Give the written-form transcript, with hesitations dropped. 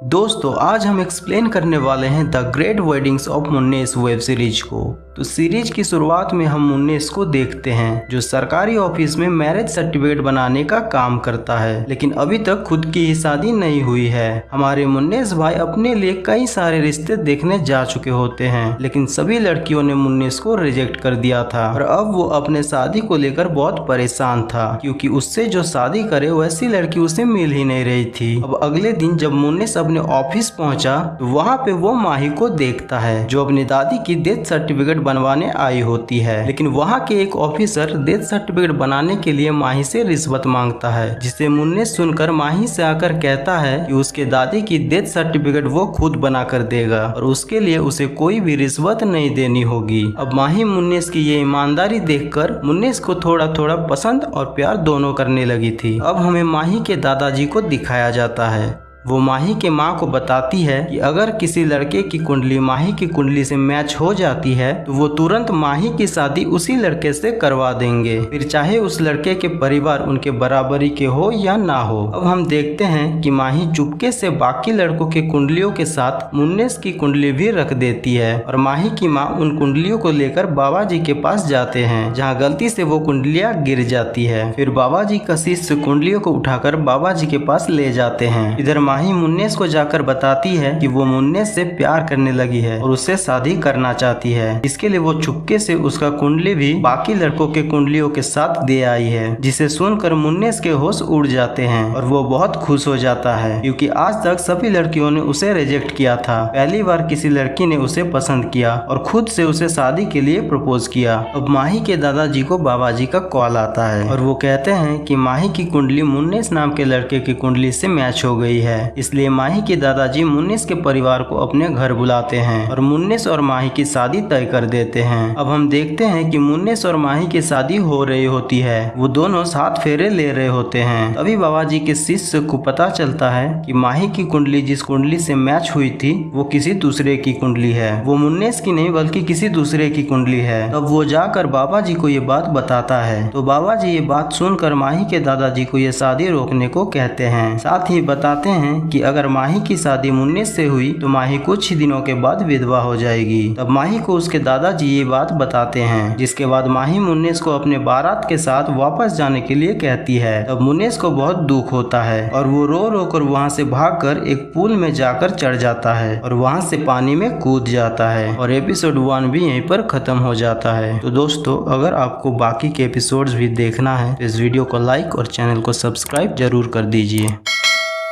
दोस्तों आज हम एक्सप्लेन करने वाले हैं the great weddings of Munnes web series को। तो सीरीज की शुरुआत में हम मुन्नेस को देखते हैं जो सरकारी ऑफिस में मैरिज सर्टिफिकेट बनाने का काम करता है, लेकिन अभी तक खुद की ही शादी नहीं हुई है। हमारे मुन्नेस भाई अपने लिए कई सारे रिश्ते देखने जा चुके होते हैं, लेकिन सभी लड़कियों ने मुन्नेस को रिजेक्ट कर दिया था और अब वो अपने शादी को लेकर बहुत परेशान था क्योंकि उससे जो शादी करे वैसी लड़की उसे मिल ही नहीं रही थी। अब अगले दिन जब मुन्नेस अपने ऑफिस पहुंचा तो वहाँ पे वो माही को देखता है जो अपनी दादी की डेथ सर्टिफिकेट बनवाने आई होती है, लेकिन वहाँ के एक ऑफिसर डेथ सर्टिफिकेट बनाने के लिए माही से रिश्वत मांगता है, जिसे मुन्नेस सुनकर माही से आकर कहता है कि उसके दादी की डेथ सर्टिफिकेट वो खुद बना कर देगा और उसके लिए उसे कोई भी रिश्वत नहीं देनी होगी। अब माही मुन्नेस की ये ईमानदारी देखकर मुन्नेस को थोड़ा थोड़ा पसंद और प्यार दोनों करने लगी थी। अब हमें माही के दादाजी को दिखाया जाता है। वो माही के माँ को बताती है कि अगर किसी लड़के की कुंडली माही की कुंडली से मैच हो जाती है तो वो तुरंत माही की शादी उसी लड़के से करवा देंगे, फिर चाहे उस लड़के के परिवार उनके बराबरी के हो या ना हो। अब हम देखते हैं कि माही चुपके से बाकी लड़कों के कुंडलियों के साथ मुन्नेस की कुंडली भी रख देती है और माही की माँ उन कुंडलियों को लेकर बाबा जी के पास जाते हैं, जहाँ गलती से वो कुंडलियाँ गिर जाती है। फिर बाबा जी का शिष्य कुंडलियों को उठाकर बाबा जी के पास ले जाते हैं। इधर माही मुन्नेस को जाकर बताती है कि वो मुन्नेस से प्यार करने लगी है और उससे शादी करना चाहती है। इसके लिए वो चुपके से उसका कुंडली भी बाकी लड़कों के कुंडलियों के साथ दे आई है, जिसे सुनकर मुन्नेस के होश उड़ जाते हैं और वो बहुत खुश हो जाता है क्योंकि आज तक सभी लड़कियों ने उसे रिजेक्ट किया था। पहली बार किसी लड़की ने उसे पसंद किया और खुद से उसे शादी के लिए प्रपोज किया। अब माही के दादाजी को बाबा जी का कॉल आता है और वो कहते हैं कि माही की कुंडली मुन्नेस नाम के लड़के की कुंडली से मैच हो गई है, इसलिए माही के दादाजी मुन्नेस के परिवार को अपने घर बुलाते हैं और मुन्नेस और माही की शादी तय कर देते हैं। अब हम देखते हैं कि मुन्नेस और माही की शादी हो रही होती है, वो दोनों 7 फेरे ले रहे होते हैं। तभी बाबा जी के शिष्य को पता चलता है कि माही की कुंडली जिस कुंडली से मैच हुई थी वो किसी दूसरे की कुंडली है, वो मुन्नेस की नहीं बल्कि किसी दूसरे की कुंडली है। तब वो जाकर बाबा जी को ये बात बताता है, तो बाबा जी ये बात सुनकर माही के दादाजी को ये शादी रोकने को कहते हैं। साथ ही बताते हैं कि अगर माही की शादी मुन्नेस से हुई तो माही कुछ ही दिनों के बाद विधवा हो जाएगी। तब माही को उसके दादाजी ये बात बताते हैं, जिसके बाद माही मुन्नेस को अपने बारात के साथ वापस जाने के लिए कहती है। तब मुन्नेस को बहुत दुख होता है और वो रो रो कर वहाँ से भागकर एक पुल में जाकर चढ़ जाता है और वहाँ से पानी में कूद जाता है और एपिसोड 1 भी यहीं पर खत्म हो जाता है। तो दोस्तों अगर आपको बाकी के एपिसोड्स भी देखना है तो इस वीडियो को लाइक और चैनल को सब्सक्राइब जरूर कर दीजिए।